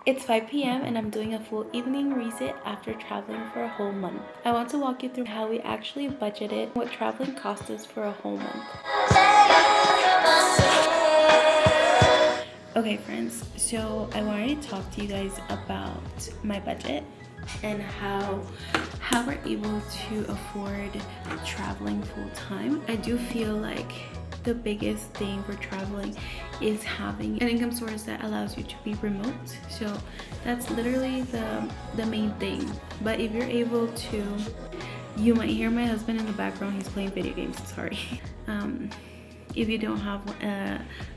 It's 5 p.m. and I'm doing a full evening reset after traveling for a whole month. I want to walk you through how we actually budgeted what traveling cost us for a whole month. Okay friends, so I wanted to talk to you guys about my budget and how we're able to afford traveling full time. I do feel like the biggest thing for traveling is having an income source that allows you to be remote. So that's literally the main thing. But if you're able to, you might hear my husband in the background, he's playing video games, sorry. If you don't have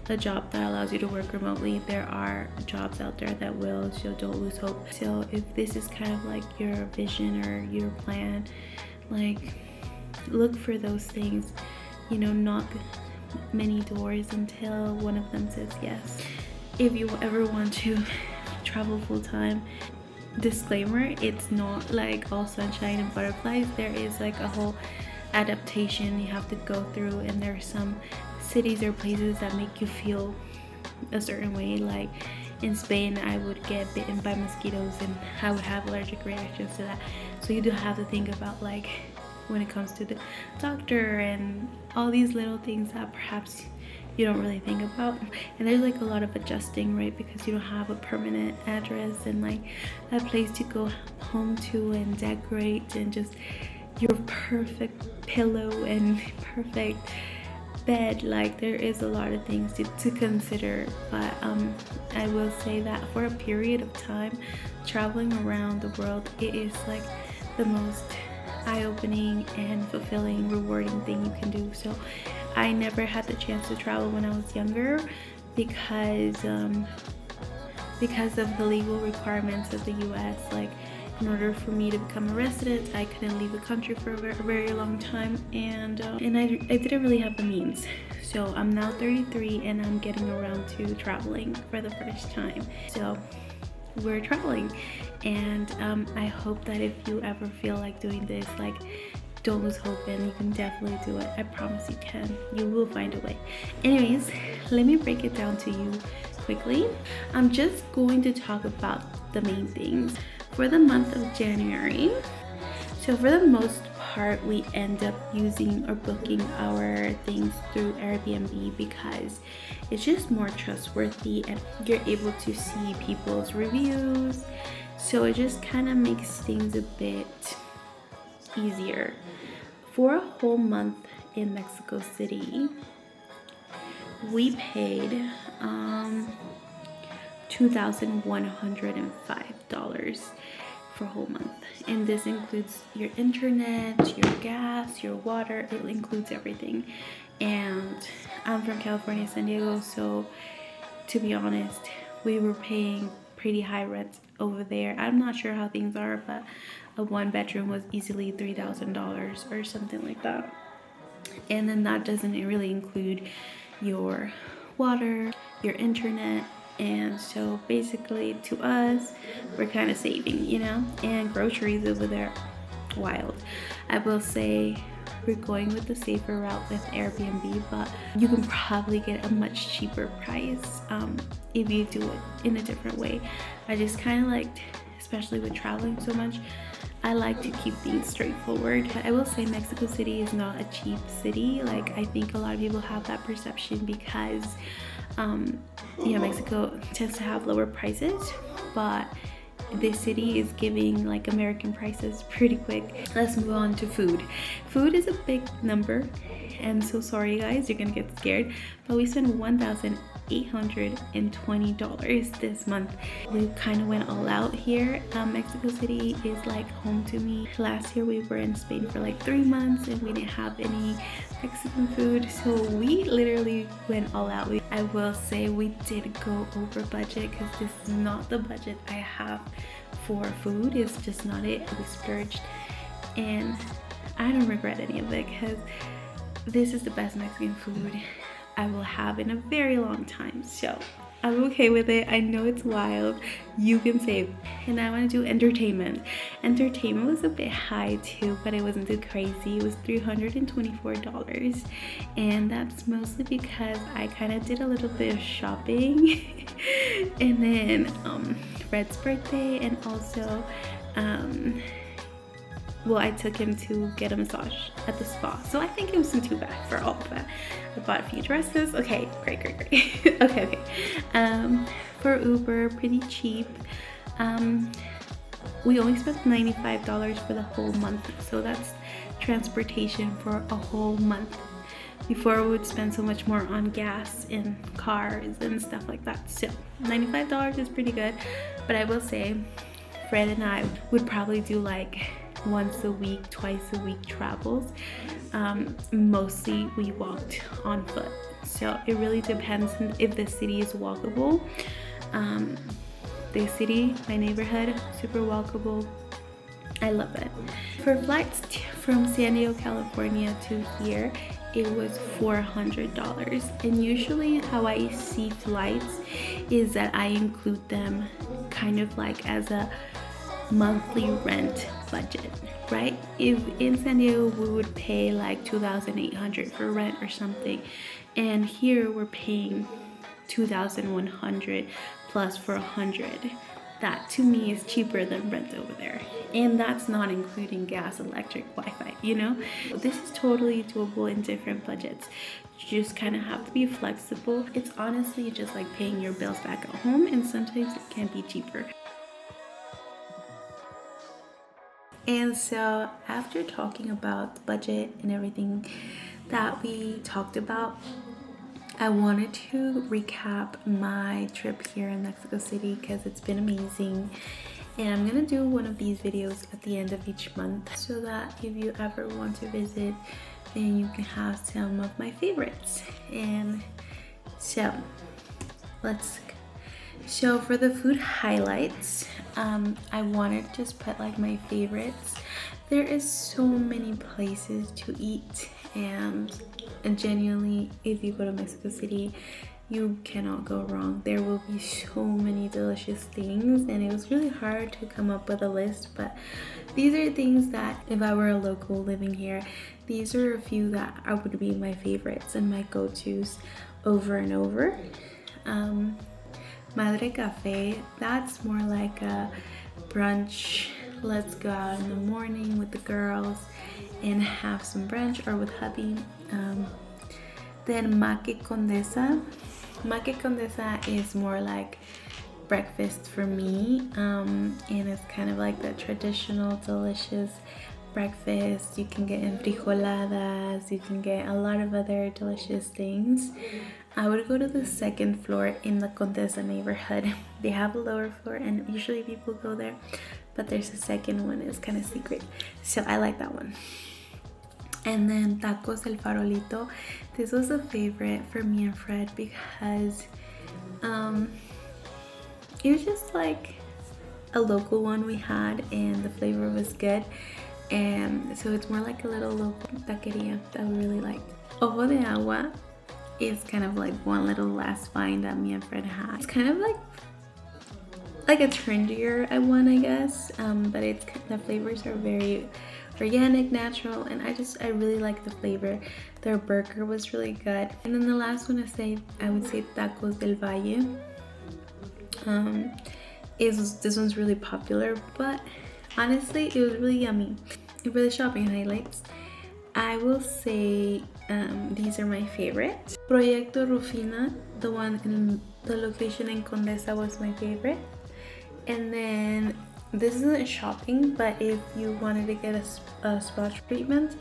a job that allows you to work remotely, there are jobs out there that will, so don't lose hope. So if this is kind of like your vision or your plan, like look for those things, you know, knock many doors until one of them says yes. If you ever want to travel full-time, disclaimer, it's not like all sunshine and butterflies. There is like a whole adaptation you have to go through, and there are some cities or places that make you feel a certain way. Like in Spain, I would get bitten by mosquitoes and I would have allergic reactions to that. So you do have to think about, like, when it comes to the doctor and all these little things that perhaps you don't really think about. And there's like a lot of adjusting, right? Because you don't have a permanent address and like a place to go home to and decorate and just your perfect pillow and perfect bed. Like there is a lot of things to consider. But I will say that for a period of time, traveling around the world, it is like the most eye-opening and fulfilling, rewarding thing you can do. So I never had the chance to travel when I was younger because of the legal requirements of the US. Like in order for me to become a resident, I couldn't leave the country for a very long time, and I didn't really have the means. So I'm now 33 and I'm getting around to traveling for the first time. So we're traveling, and I hope that if you ever feel like doing this, like, don't lose hope, and you can definitely do it. I promise you can. You will find a way. Anyways, let me break it down to you quickly. I'm just going to talk about the main things for the month of January. So for the most part, we end up using or booking our things through Airbnb because it's just more trustworthy and you're able to see people's reviews. So it just kind of makes things a bit easier. For a whole month in Mexico City, we paid $2,105 for a whole month, and this includes your internet, your gas, your water. It includes everything. And I'm from California, San Diego, so to be honest, we were paying pretty high rent over there. I'm not sure how things are, but a one bedroom was easily $3,000 or something like that. And then that doesn't really include your water, your internet. And so basically to us, we're kind of saving, you know. And groceries over there, wild. I will say we're going with the safer route with Airbnb, but you can probably get a much cheaper price if you do it in a different way. I just kind of liked, especially with traveling so much, I like to keep things straightforward. I will say Mexico City is not a cheap city. Like, I think a lot of people have that perception because Mexico tends to have lower prices, but this city is giving like American prices pretty quick. Let's move on to food. Food is a big number. I'm so sorry guys, you're gonna get scared, but we spent $1,820 this month. We kind of went all out here. Mexico City is like home to me. Last year we were in Spain for like 3 months and we didn't have any Mexican food, so we literally went all out. I will say we did go over budget because this is not the budget I have for food. It's just not it. We splurged and I don't regret any of it because this is the best Mexican food I will have in a very long time. So I'm okay with it. I know it's wild. You can save. And I want to do entertainment. Entertainment was a bit high too, but it wasn't too crazy. It was $324. And that's mostly because I kind of did a little bit of shopping. And then Fred's birthday, and also well, I took him to get a massage at the spa. So I think it wasn't too bad for all of that. I bought a few dresses. Okay, great. okay. For Uber, pretty cheap. We only spent $95 for the whole month. So that's transportation for a whole month. Before we would spend so much more on gas and cars and stuff like that. So $95 is pretty good. But I will say, Fred and I would probably do like once a week, twice a week travels. Mostly we walked on foot. So it really depends if the city is walkable. The city, my neighborhood, super walkable. I love it. For flights from San Diego, California to here, it was $400. And usually how I see flights is that I include them kind of like as a monthly rent budget, right? If in San Diego we would pay like $2,800 for rent or something, and here we're paying $2,100 plus for $100. That to me is cheaper than rent over there, and that's not including gas, electric, Wi-Fi, you know. This is totally doable in different budgets. You just kind of have to be flexible. It's honestly just like paying your bills back at home, and sometimes it can be cheaper. And so after talking about the budget and everything that we talked about, I wanted to recap my trip here in Mexico City because it's been amazing. And I'm gonna do one of these videos at the end of each month so that if you ever want to visit, then you can have some of my favorites. And so so for the food highlights, I wanted to just put like my favorites. There is so many places to eat, and genuinely, if you go to Mexico City, you cannot go wrong. There will be so many delicious things, and it was really hard to come up with a list, but these are things that if I were a local living here, these are a few that would be my favorites and my go-tos over and over. Madre Cafe, that's more like a brunch. Let's go out in the morning with the girls and have some brunch, or with hubby. Then Maque Condesa. Maque Condesa is more like breakfast for me, and it's kind of like the traditional delicious breakfast. You can get enfrijoladas, you can get a lot of other delicious things. I would go to the second floor in the Condesa neighborhood. They have a lower floor and usually people go there, but there's a second one, it's kind of secret. So I like that one. And then Tacos El Farolito. This was a favorite for me and Fred because it was just like a local one we had, and the flavor was good. And so it's more like a little local taqueria that we really liked. Ojo de Agua is kind of like one little last find that me and Fred had. It's kind of like a trendier one, I guess, but the flavors are very organic, natural, and I really like the flavor. Their burger was really good. And then the last one I would say Tacos del Valle. This one's really popular, but honestly it was really yummy. For the shopping highlights, I will say these are my favorites. Proyecto Rufina, the one in the location in Condesa, was my favorite. And then this isn't shopping, but if you wanted to get a spa treatment,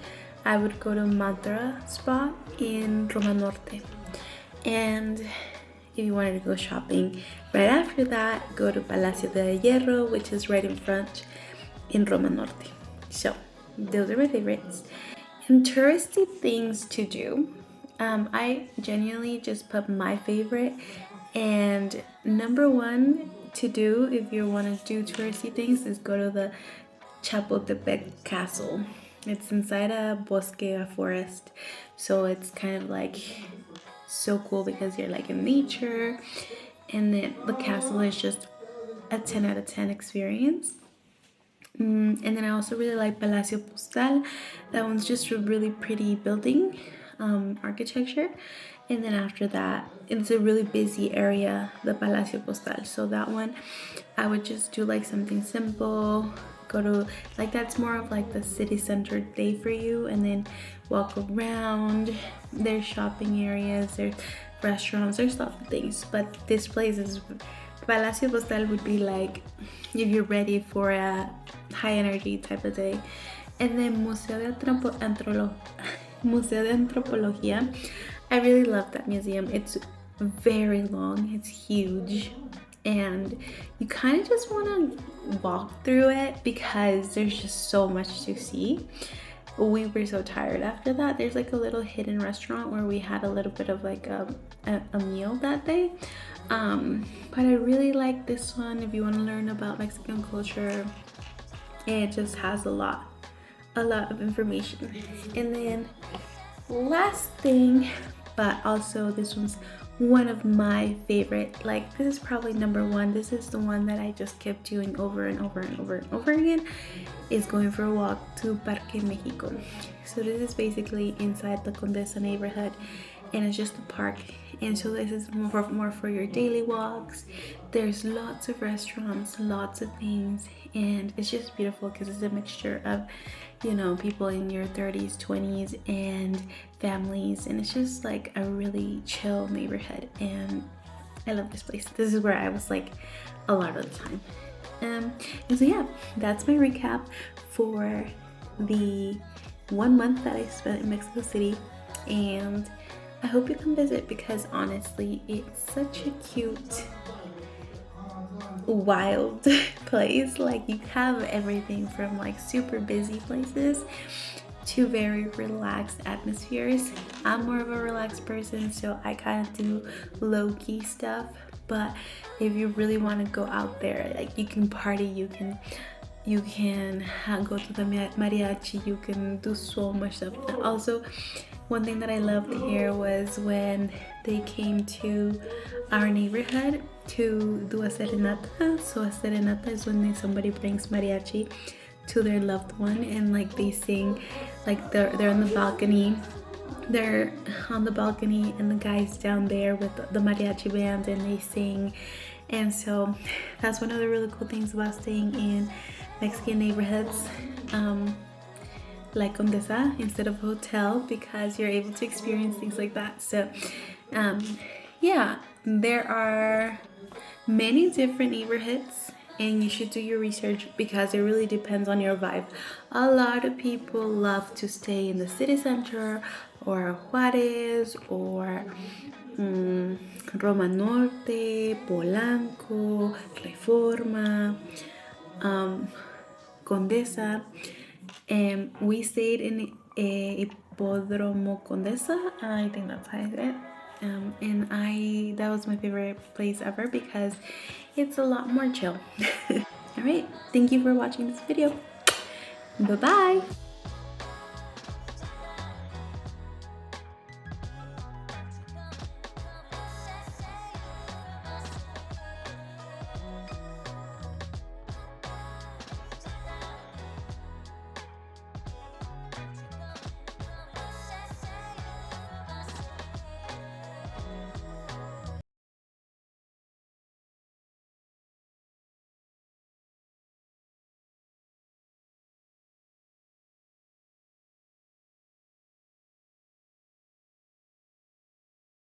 I would go to Mantra Spa in Roma Norte. And if you wanted to go shopping right after that, go to Palacio de Hierro, which is right in front in Roma Norte. So those are my favorites. And touristy things to do, I genuinely just put my favorite. And number one to do if you want to do touristy things is go to the Chapultepec Castle. It's inside a bosque, a forest, so it's kind of like so cool because you're like in nature, and then the castle is just a 10 out of 10 experience. And then I also really like Palacio Postal. That one's just a really pretty building, architecture. And then after that, it's a really busy area, the Palacio Postal. So that one, I would just do like something simple. Go to, like, that's more of like the city center day for you, and then walk around. There's shopping areas, there's restaurants, there's lots of things. But this place is, Palacio Postal would be like if you're ready for a high energy type of day. And then Museo de Antropología, I really love that museum. It's very long, it's huge, and you kind of just want to walk through it because there's just so much to see. We were so tired after that. There's like a little hidden restaurant where we had a little bit of like a meal that day. But I really like this one. If you want to learn about Mexican culture, it just has a lot of information. And then last thing, but also this one's one of my favorite, like this is probably number one. This is the one that I just kept doing over and over and over and over again, is going for a walk to Parque Mexico. So this is basically inside the Condesa neighborhood, and it's just a park. And so this is more for your daily walks. There's lots of restaurants, lots of things, and it's just beautiful because it's a mixture of, you know, people in your 30s, 20s, and families, and it's just like a really chill neighborhood, and I love this place. This is where I was like a lot of the time. And so yeah, that's my recap for the 1 month that I spent in Mexico City, and I hope you come visit because honestly, it's such a cute, wild place. Like, you have everything from like super busy places to very relaxed atmospheres. I'm more of a relaxed person, so I kind of do low-key stuff, but if you really want to go out there, like, you can party, you can go to the mariachi, you can do so much stuff. And also, one thing that I loved here was when they came to our neighborhood to do a serenata. So a serenata is when somebody brings mariachi to their loved one, and like they sing, like they're on the balcony. They're on the balcony and the guys down there with the mariachi band, and they sing. And so that's one of the really cool things about staying in Mexican neighborhoods, like Condesa instead of hotel, because you're able to experience things like that. So yeah, there are many different neighborhoods, and you should do your research because it really depends on your vibe. A lot of people love to stay in the city center, or Juárez, or Roma Norte, Polanco, Reforma, Condesa. We stayed in Hipódromo Condesa, I think that's how I say it. And that was my favorite place ever because it's a lot more chill. All right, thank you for watching this video. Bye bye.